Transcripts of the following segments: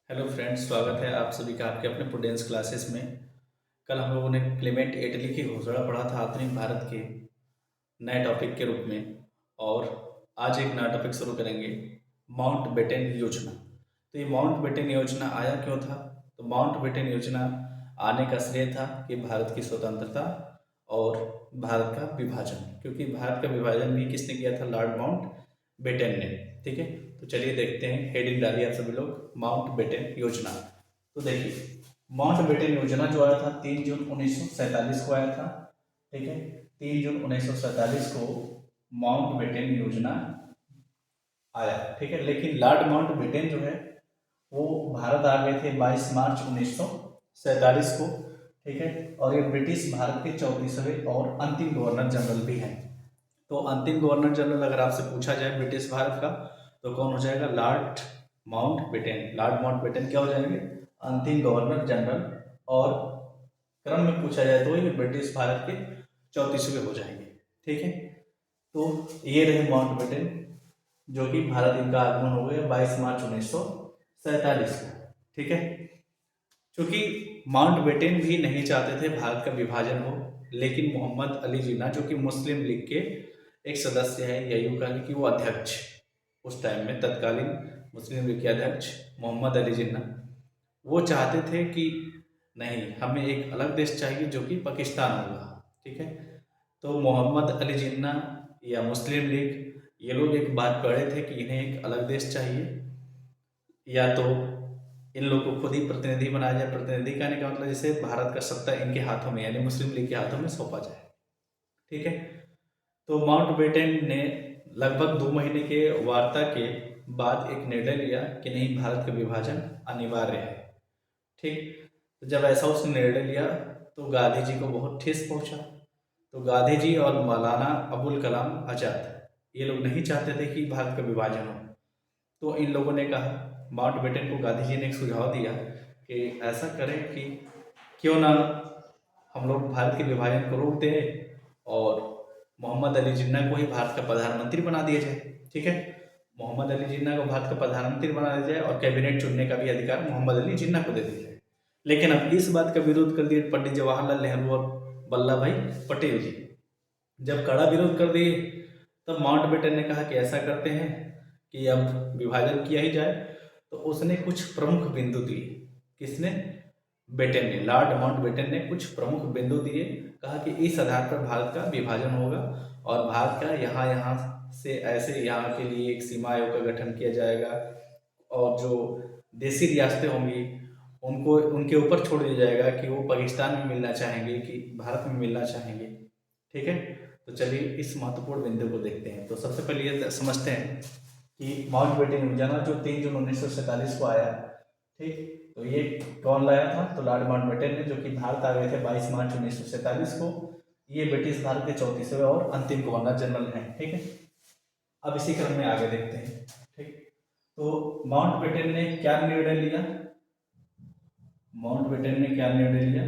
Hello friends, स्वागत है आप सभी का आपके अपने प्रूडेंस क्लासेस में। कल हम लोगों ने क्लेमेंट एटली की घोषणा पढ़ा था आधुनिक भारत के नए टॉपिक के रूप में। और आज एक नया टॉपिक शुरू करेंगे, माउंट बेटन योजना। तो ये माउंट बेटन योजना आया क्यों था? तो माउंट बेटन योजना आने का श्रेय था कि भारत की स्वतंत्रता और भारत का विभाजन, क्योंकि भारत का विभाजन भी किसने किया था? लॉर्ड माउंट बेटन ने। ठीक है, तो चलिए देखते हैं। हेडिंग डालिए आप सभी लोग, माउंट बेटन योजना। तो देखिए, माउंट बेटन योजना जो आया था 3 जून 1947 को आया था। ठीक है, 3 जून 1947 को माउंट बेटन योजना आया। ठीक है, लेकिन लॉर्ड माउंट बेटन जो है वो भारत आ गए थे 22 मार्च 1947 को। ठीक है, और ये ब्रिटिश भारत के 34वें और अंतिम गवर्नर जनरल भी हैं। तो अंतिम गवर्नर जनरल अगर आपसे पूछा जाए ब्रिटिश भारत का, तो कौन हो जाएगा? Lord Mountbatten. Lord Mountbatten क्या हो जाएंगे? अंतिम गवर्नर जनरल। और क्रम में पूछा जाए तो ये ब्रिटिश भारत के 34वें हो जाएंगे। ठीक है, तो ये रहे माउंट बेटन, जो कि भारत इनका आगमन हो गया 22 मार्च 1947 को। ठीक है, क्योंकि माउंट बेटन भी नहीं चाहते थे भारत का विभाजन हो, लेकिन मोहम्मद अली जिन्ना जो कि मुस्लिम लीग के एक सदस्य है, या यूं कहें कि वो अध्यक्ष, उस टाइम में तत्कालीन मुस्लिम लीग के अध्यक्ष मोहम्मद अली जिन्ना, वो चाहते थे कि नहीं, हमें एक अलग देश चाहिए जो कि पाकिस्तान होगा। ठीक है, तो मोहम्मद अली जिन्ना या मुस्लिम लीग, ये लोग एक बात कह रहे थे कि इन्हें एक अलग देश चाहिए, या तो इन लोगों को खुद ही प्रतिनिधि बनाया जाए। प्रतिनिधि कहने का मतलब जैसे भारत का सत्ता इनके हाथों में, यानी मुस्लिम लीग के हाथों में सौंपा जाए। ठीक है, तो माउंट बेटन ने लगभग 2 महीने के वार्ता के बाद एक निर्णय लिया कि नहीं, भारत का विभाजन अनिवार्य है। ठीक, तो जब ऐसा उसने निर्णय लिया तो गांधी जी को बहुत ठेस पहुंचा। तो गांधी जी और मौलाना अबुल कलाम आजाद, ये लोग नहीं चाहते थे कि भारत का विभाजन हो। तो इन लोगों ने कहा, माउंट बेटन को गांधी जी ने एक सुझाव दिया कि ऐसा करें कि क्यों ना हम लोग भारत के विभाजन को रोक दें और मोहम्मद अली जिन्ना को ही भारत का प्रधानमंत्री बना दिया जाए। ठीक है, मोहम्मद अली जिन्ना को भारत का प्रधानमंत्री बना दिया जाए और कैबिनेट चुनने का भी अधिकार मोहम्मद अली जिन्ना को दे दिया जाए। लेकिन अब इस बात का विरोध कर दिए पंडित जवाहरलाल नेहरू और वल्लभ भाई पटेल जी। जब कड़ा विरोध कर दिए, तब माउंट बेटन ने कहा कि ऐसा करते हैं कि अब विभाजन किया ही जाए। तो उसने कुछ प्रमुख बिंदु दिए। किसने? बेटन ने, लॉर्ड माउंट बेटन ने कुछ प्रमुख बिंदु दिए। कहा कि इस आधार पर भारत का विभाजन होगा और भारत का यहाँ यहाँ से ऐसे यहाँ के लिए एक सीमा आयोग का गठन किया जाएगा, और जो देसी रियासतें होंगी उनको उनके ऊपर छोड़ दिया जाएगा कि वो पाकिस्तान में मिलना चाहेंगे कि भारत में मिलना चाहेंगे। ठीक है, तो चलिए इस महत्वपूर्ण बिंदु को देखते हैं। तो सबसे पहले ये समझते हैं कि माउंट बेटन योजना जो 3 जून 1947 को आया। ठीक, तो ये कौन लाया था? तो लॉर्ड माउंट बेटन ने, जो कि भारत आ गए थे 22 मार्च 1947 को। ये ब्रिटिश भारत के 34वें और अंतिम गवर्नर जनरल हैं। ठीक है, अब इसी क्रम में आगे देखते हैं। ठीक, तो माउंट बेटन ने क्या निर्णय लिया? माउंट बेटन ने क्या निर्णय लिया?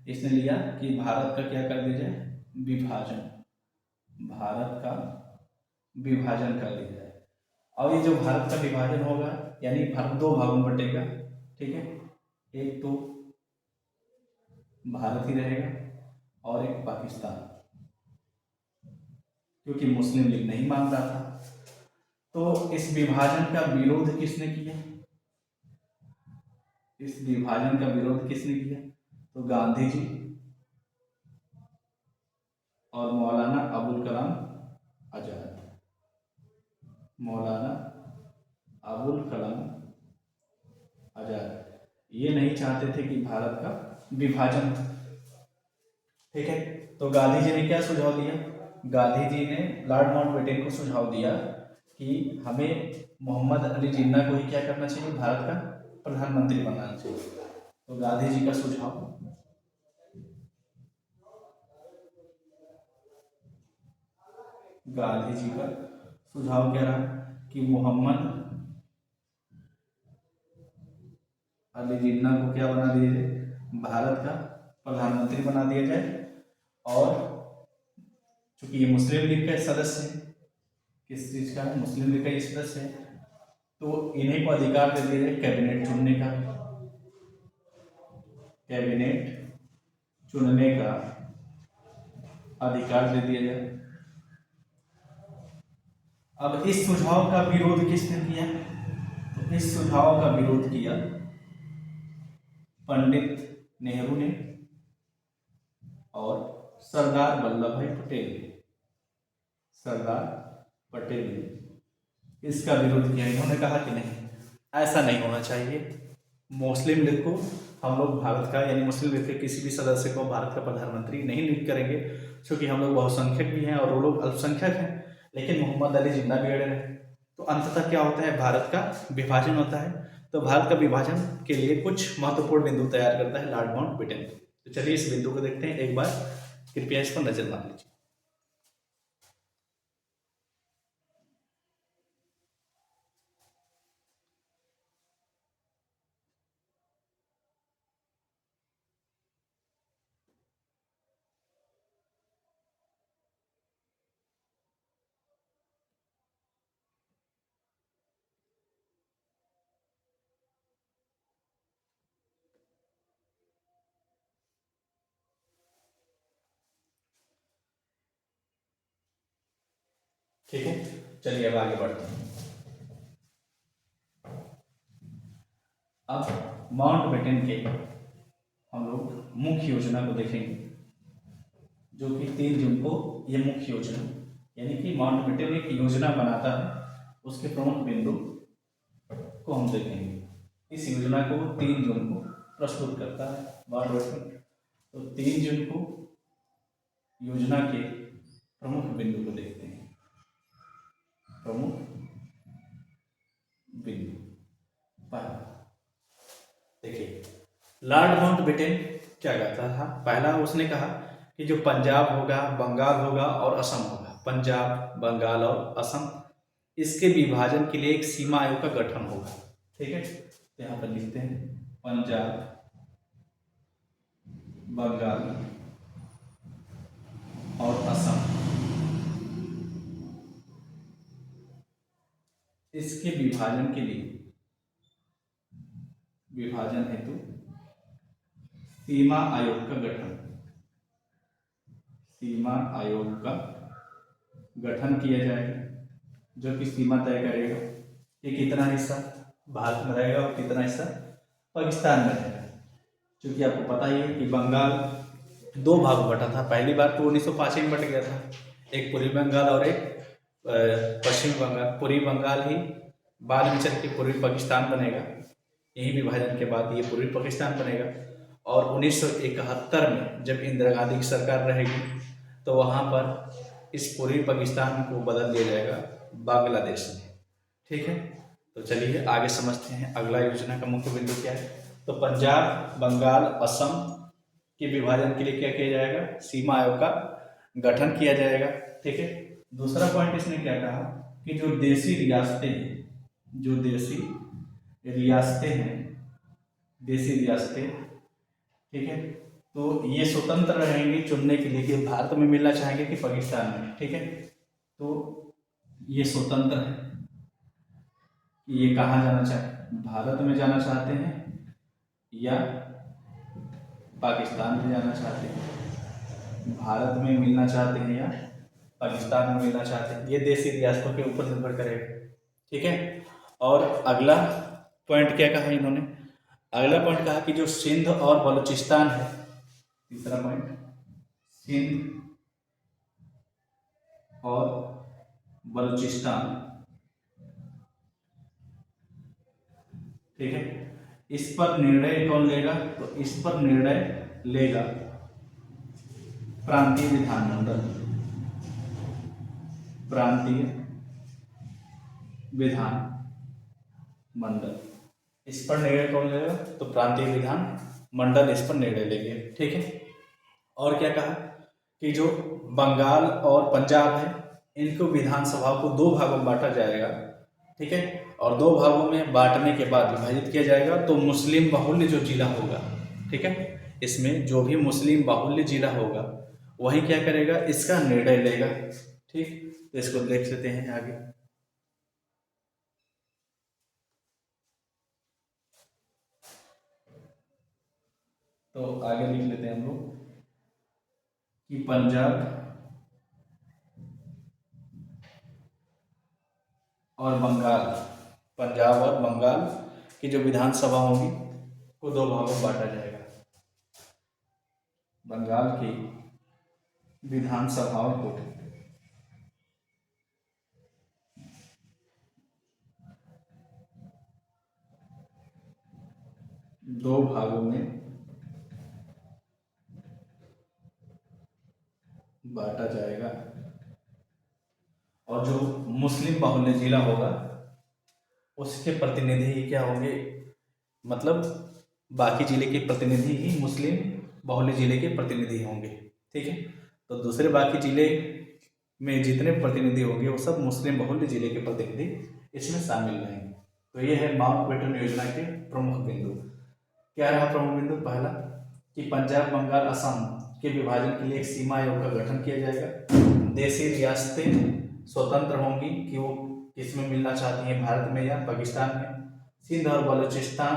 इसने लिया कि भारत का क्या कर दिया जाए? विभाजन। भारत का विभाजन कर दिया जाए। और ये जो भारत का विभाजन होगा, यानी भारत 2 भागों में बटेगा। ठीक है, एक तो भारत ही रहेगा और एक पाकिस्तान, क्योंकि मुस्लिम लीग नहीं मान रहा था। तो इस विभाजन का विरोध किसने किया? इस विभाजन का विरोध किसने किया? तो गांधी जी और मौलाना अबुल कलाम आजाद। मौलाना अबुल कलाम आजाद ये नहीं चाहते थे कि भारत का विभाजन। ठीक है, तो गांधी जी ने क्या सुझाव दिया? गांधी जी ने लॉर्ड माउंटबेटन को सुझाव दिया कि हमें मोहम्मद अली जिन्ना को ही क्या करना चाहिए? भारत का प्रधानमंत्री बनाना चाहिए। तो गांधी जी का सुझाव, गांधी जी का सुझाव क्या रहा? कि मोहम्मद अली जिन्ना को क्या बना दिया जाए? भारत का प्रधानमंत्री बना दिया जाए। और चूंकि ये मुस्लिम लीग का सदस्य है, किस चीज का? मुस्लिम लीग का ये सदस्य है, तो इन्हीं को अधिकार दे दिया जाए कैबिनेट चुनने का, कैबिनेट चुनने का अधिकार दे दिया जाए। अब इस सुझाव का विरोध किसने किया? तो इस सुझाव का विरोध किया पंडित नेहरू ने और सरदार वल्लभ भाई पटेल ने। सरदार पटेल ने इसका विरोध किया। इन्होंने कहा कि नहीं, ऐसा नहीं होना चाहिए। मुस्लिम लीग को हम लोग भारत का, यानी मुस्लिम लीग के किसी भी सदस्य को भारत का प्रधानमंत्री नहीं नियुक्त करेंगे, क्योंकि हम लोग बहुसंख्यक भी हैं और वो लोग अल्पसंख्यक हैं। लेकिन मोहम्मद अली जिन्ना भी अड़े रहे। तो अंततः क्या होता है, भारत का विभाजन होता है। तो भारत का विभाजन के लिए कुछ महत्वपूर्ण बिंदु तैयार करता है लॉर्ड माउंटबेटन। तो चलिए इस बिंदु को देखते हैं एक बार, कृपया इस पर नजर मार लीजिए। ठीक है, चलिए अब आगे बढ़ते हैं। अब माउंटबेटन के हम लोग मुख्य योजना को देखेंगे, जो कि 3 जून को यह मुख्य योजना, यानी कि माउंटबेटन एक योजना बनाता है, उसके प्रमुख बिंदु को हम देखेंगे। इस योजना को 3 जून को प्रस्तुत करता है माउंटबेटन। तो 3 जून को योजना के प्रमुख बिंदु को देखते हैं। प्रमुख बिंदु पहला, देखिए लॉर्ड माउंटबेटन क्या कहता था। पहला उसने कहा कि जो पंजाब होगा, बंगाल होगा और असम होगा, पंजाब, बंगाल और असम, इसके विभाजन के लिए एक सीमा आयोग का गठन होगा। ठीक है, तो यहाँ पर लिखते हैं पंजाब, बंगाल और असम, इसके विभाजन के लिए, विभाजन हेतु सीमा आयोग का गठन, सीमा आयोग का गठन किया जाएगा, जो कि सीमा तय करेगा कि कितना हिस्सा भारत में रहेगा और कितना हिस्सा पाकिस्तान में रहेगा। क्योंकि आपको पता ही है कि बंगाल 2 भाग में बटा था। पहली बार तो 1905 में बट गया था, एक पूर्वी बंगाल और एक पश्चिमी बंगाल। पूर्वी बंगाल ही बाद में चल के पूर्वी पाकिस्तान बनेगा। यही विभाजन के बाद ये पूर्वी पाकिस्तान बनेगा। और 1971 में जब इंदिरा गांधी की सरकार रहेगी, तो वहाँ पर इस पूर्वी पाकिस्तान को बदल दिया जाएगा बांग्लादेश में। ठीक है, तो चलिए आगे समझते हैं अगला योजना का मुख्य बिंदु क्या है। तो पंजाब, बंगाल, असम के विभाजन के लिए क्या किया जाएगा, सीमा आयोग का गठन किया जाएगा। ठीक है, दूसरा पॉइंट इसने क्या कहा कि जो देसी रियासतें हैं, जो देसी रियासतें हैं, देसी रियासतें, ठीक है, तो ये स्वतंत्र रहेंगे चुनने के लिए कि भारत में मिलना चाहेंगे कि पाकिस्तान में। ठीक है, तो ये स्वतंत्र है कि ये कहाँ जाना चाहे, भारत में जाना चाहते हैं या पाकिस्तान में जाना चाहते हैं, भारत में मिलना चाहते हैं या पाकिस्तान में मिलना चाहते हैं। ये देसी रियासतों के ऊपर निर्भर करेगा। ठीक है, और अगला पॉइंट क्या कहा इन्होंने, अगला पॉइंट कहा कि जो सिंध और बलूचिस्तान है, तीसरा पॉइंट, सिंध और बलूचिस्तान, ठीक है, इस पर निर्णय कौन लेगा, तो इस पर निर्णय लेगा प्रांतीय विधानमंडल, प्रांतीय विधान मंडल। इस पर निर्णय कौन लेगा, तो प्रांतीय विधान मंडल इस पर निर्णय लेंगे। ठीक है, और क्या कहा कि जो बंगाल और पंजाब है, इनको विधानसभा को 2 भागों में बांटा जाएगा। ठीक है, और 2 भागों में बांटने के बाद विभाजित किया जाएगा, तो मुस्लिम बाहुल्य जो जिला होगा, ठीक है, इसमें जो भी मुस्लिम बाहुल्य जिला होगा वही क्या करेगा, इसका निर्णय लेगा। ठीक, तो इसको देख लेते हैं आगे। तो आगे लिख लेते हैं हम लोग कि पंजाब और बंगाल, पंजाब और बंगाल की जो विधानसभा होगी को दो भागों में बांटा जाएगा। बंगाल की विधानसभाओं को दो भागों में बांटा जाएगा और जो मुस्लिम बाहुल्य जिला होगा उसके प्रतिनिधि क्या होंगे, मतलब बाकी जिले के प्रतिनिधि ही मुस्लिम बाहुल्य जिले के प्रतिनिधि होंगे। ठीक है, तो दूसरे बाकी जिले में जितने प्रतिनिधि होंगे वो सब मुस्लिम बहुल्य जिले के प्रतिनिधि इसमें शामिल रहेंगे। तो ये है माउंटबेटन योजना के प्रमुख बिंदु। क्या रहा प्रमुख बिंदु? पहला कि पंजाब बंगाल असम के विभाजन के लिए एक सीमा आयोग का गठन किया जाएगा। देशी रियासतें स्वतंत्र होंगी कि वो किसमें मिलना चाहती हैं, भारत में या पाकिस्तान में। सिंध और बलूचिस्तान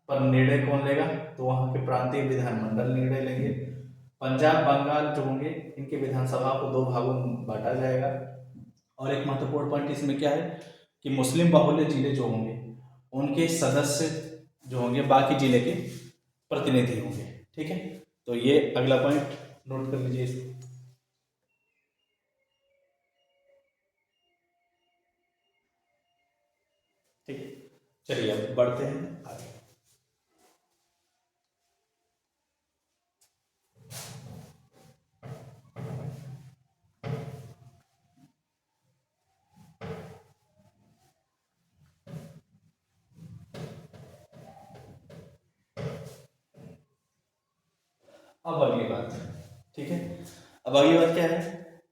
पर निर्णय कौन लेगा? तो वहाँ के प्रांतीय विधानमंडल निर्णय लेंगे। पंजाब बंगाल जो होंगे इनके विधानसभा को दो भागों में बांटा जाएगा। और एक महत्वपूर्ण पॉइंट इसमें क्या है कि मुस्लिम बाहुल्य जिले जो होंगे उनके सदस्य जो होंगे बाकी जिले के प्रतिनिधि होंगे। ठीक है, तो ये अगला पॉइंट नोट कर लीजिए इसको। ठीक है, चलिए अब बढ़ते हैं आगे। अब अगली बात, ठीक है, अब अगली बात क्या है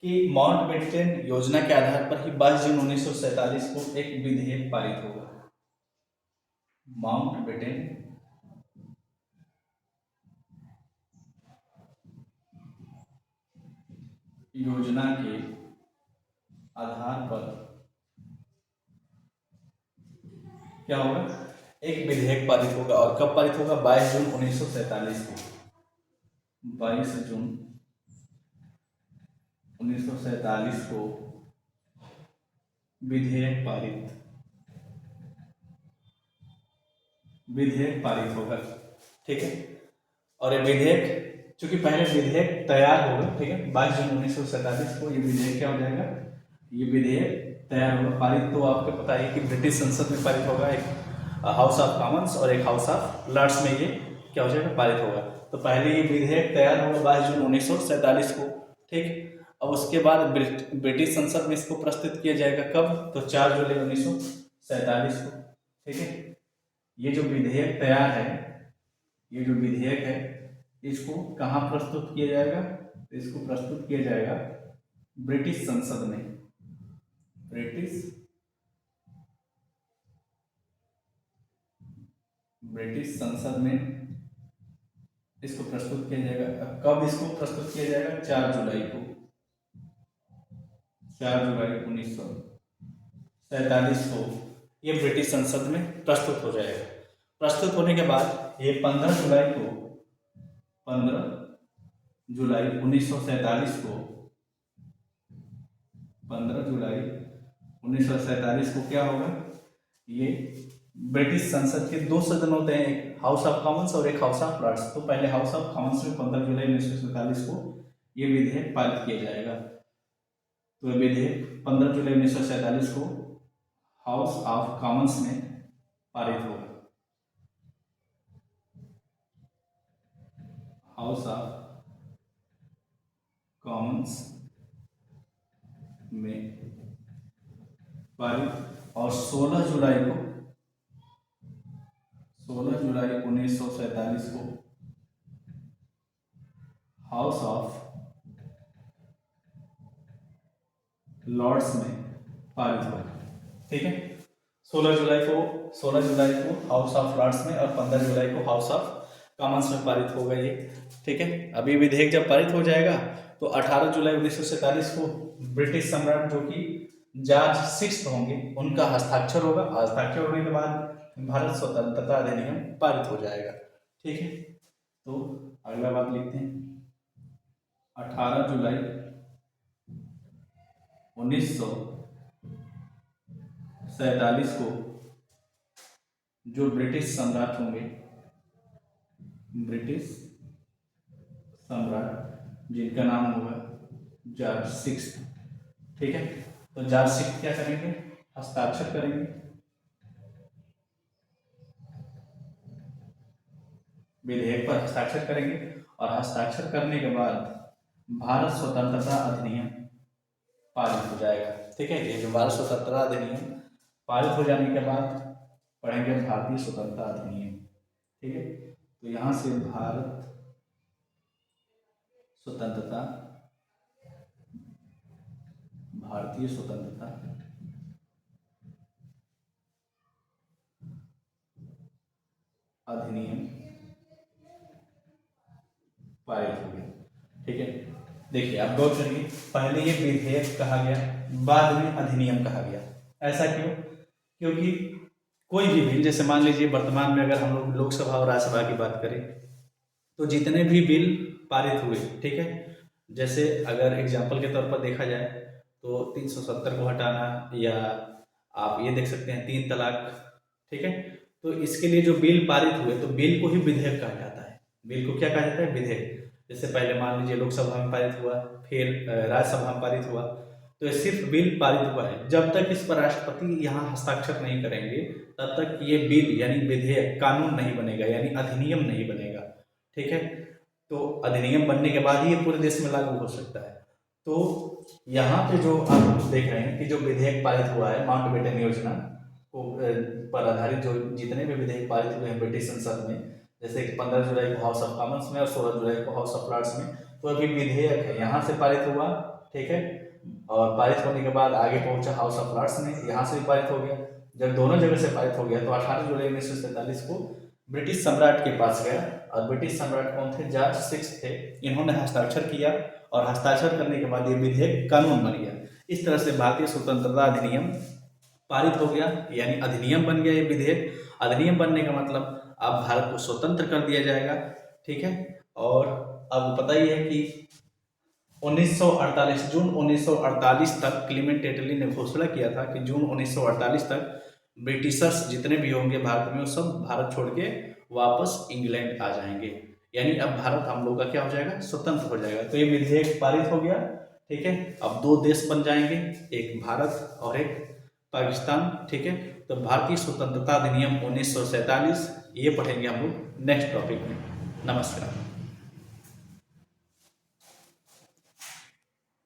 कि माउंटबेटन योजना के आधार पर ही 22 जून 1947 को एक विधेयक पारित होगा। माउंटबेटन योजना के आधार पर क्या होगा, एक विधेयक पारित होगा। और कब पारित होगा? 22 जून 1947 को। 22 जून 1947 को विधेयक पारित होगा। ठीक है, और ये विधेयक चूंकि पहले विधेयक तैयार होगा, ठीक है, 22 जून 1947 को ये विधेयक क्या हो जाएगा, ये विधेयक तैयार होगा। पारित तो आपको पता है कि ब्रिटिश संसद में पारित होगा, एक हाउस ऑफ कॉमन्स और एक हाउस ऑफ लॉर्ड्स में ये क्या हो जाएगा, पारित होगा। तो पहले ये विधेयक तैयार होगा 22 जून 1947 को। ठीक, अब उसके बाद ब्रिटिश संसद में इसको प्रस्तुत किया जाएगा कब? तो 4 जुलाई 1947 को। ठीक है, ये जो विधेयक तैयार है, ये जो विधेयक है इसको कहाँ प्रस्तुत किया जाएगा? इसको प्रस्तुत किया जाएगा ब्रिटिश संसद में। ब्रिटिश संसद में इसको प्रस्तुत किया जाएगा। कब इसको प्रस्तुत किया जाएगा? 4 जुलाई को। 4 जुलाई 1947 को ये ब्रिटिश संसद में प्रस्तुत हो जाएगा। प्रस्तुत होने के बाद ये 15 जुलाई 1947 को 15 जुलाई 1947 को क्या होगा, ये ब्रिटिश संसद के दो सदन होते हैं, एक हाउस ऑफ कॉमन्स और एक हाउस ऑफ लॉर्ड्स। तो पहले हाउस ऑफ कॉमन्स में 15 जुलाई 1947 को ये विधेयक पारित किया जाएगा। तो ये विधेयक 15 जुलाई 1947 को हाउस ऑफ कॉमन्स में पारित होगा। हाउस ऑफ कॉमन्स में पारित। और 16 जुलाई 1947 को हाउस ऑफ लॉर्ड्स में पारित होगा। ठीक है, 16 जुलाई को हाउस ऑफ लॉर्ड्स में और 15 जुलाई को हाउस ऑफ कॉमन्स में पारित होगा ये। ठीक है, अभी विधेयक जब पारित हो जाएगा तो 18 जुलाई 1947 को ब्रिटिश सम्राट जो कि जॉर्ज 6 होंगे उनका हस्ताक्षर होगा। हस्ताक्षर होने के बाद भारत स्वतंत्रता अधिनियम पारित हो जाएगा। ठीक है, तो अगला बात लिखते हैं 18 जुलाई 1947 को जो ब्रिटिश सम्राट होंगे, ब्रिटिश सम्राट जिनका नाम होगा जॉर्ज सिक्स्थ, ठीक है। तो जॉर्ज सिक्स्थ क्या करेंगे, हस्ताक्षर करेंगे विधेयक पर, हस्ताक्षर करेंगे और हस्ताक्षर करने के बाद भारत स्वतंत्रता अधिनियम पारित हो जाएगा, ठीक है। ये जो भारत स्वतंत्रता अधिनियम पारित हो जाने के बाद पढ़ेंगे भारतीय स्वतंत्रता अधिनियम, ठीक है। तो यहाँ से भारत स्वतंत्रता, भारतीय स्वतंत्रता अधिनियम पारित हो गया, ठीक है। देखिए आप गौर करिए, पहले ये विधेयक कहा गया, बाद में अधिनियम कहा गया। ऐसा क्यों? क्योंकि कोई भी बिल, जैसे मान लीजिए वर्तमान में अगर हम लोग लोकसभा और राज्यसभा की बात करें तो जितने भी बिल पारित हुए, ठीक है, जैसे अगर एग्जाम्पल के तौर पर देखा जाए तो 370 को हटाना, या आप ये देख सकते हैं 3 तलाक, ठीक है। तो इसके लिए जो बिल पारित हुए तो बिल को ही विधेयक कहा जाता है। बिल को क्या कहा जाता है? विधेयक। जैसे पहले मान लीजिए लोकसभा में पारित हुआ, फिर राज्यसभा में पारित हुआ, तो ये सिर्फ बिल पारित हुआ है। जब तक इस पर राष्ट्रपति यहाँ हस्ताक्षर नहीं करेंगे तब तक ये बिल यानी विधेयक कानून नहीं बनेगा, यानी अधिनियम नहीं बनेगा, ठीक है। तो अधिनियम बनने के बाद ही ये पूरे देश में लागू हो सकता है। तो यहाँ पे जो आप देख रहे हैं कि जो विधेयक पारित हुआ है माउंटबेटन योजना को पर आधारित, जो जितने भी विधेयक पारित हुए हैं ब्रिटिश संसद में, जैसे कि 15 जुलाई को हाउस ऑफ कॉमन्स में और 16 जुलाई को हाउस ऑफ लॉर्ड्स में, तो अभी विधेयक है यहाँ से पारित हुआ, ठीक है, और पारित होने के बाद आगे पहुंचा हाउस ऑफ लॉर्ड्स में, यहाँ से भी पारित हो गया। जब दोनों जगह से पारित हो गया तो 18 जुलाई 1947 को ब्रिटिश सम्राट के पास गया, और ब्रिटिश सम्राट कौन थे? जॉर्ज सिक्स्थ थे। इन्होंने हस्ताक्षर किया और हस्ताक्षर करने के बाद ये विधेयक कानून बन गया। इस तरह से भारतीय स्वतंत्रता अधिनियम पारित हो गया, यानी अधिनियम बन गया ये विधेयक। अधिनियम बनने का मतलब अब भारत को स्वतंत्र कर दिया जाएगा, ठीक है। और अब पता ही है कि 1948 जून 1948 तक क्लीमेंट एटली ने घोषणा किया था कि जून 1948 तक ब्रिटिशर्स जितने भी होंगे भारत में वो सब भारत छोड़ के वापस इंग्लैंड आ जाएंगे, यानी अब भारत हम लोग का क्या हो जाएगा? स्वतंत्र हो जाएगा। तो ये विधेयक पारित हो गया, ठीक है। अब 2 देश बन जाएंगे, एक भारत और एक पाकिस्तान, ठीक है। तो भारतीय स्वतंत्रता अधिनियम 1947 ये पढ़ेंगे हम लोग नेक्स्ट टॉपिक में। नमस्कार।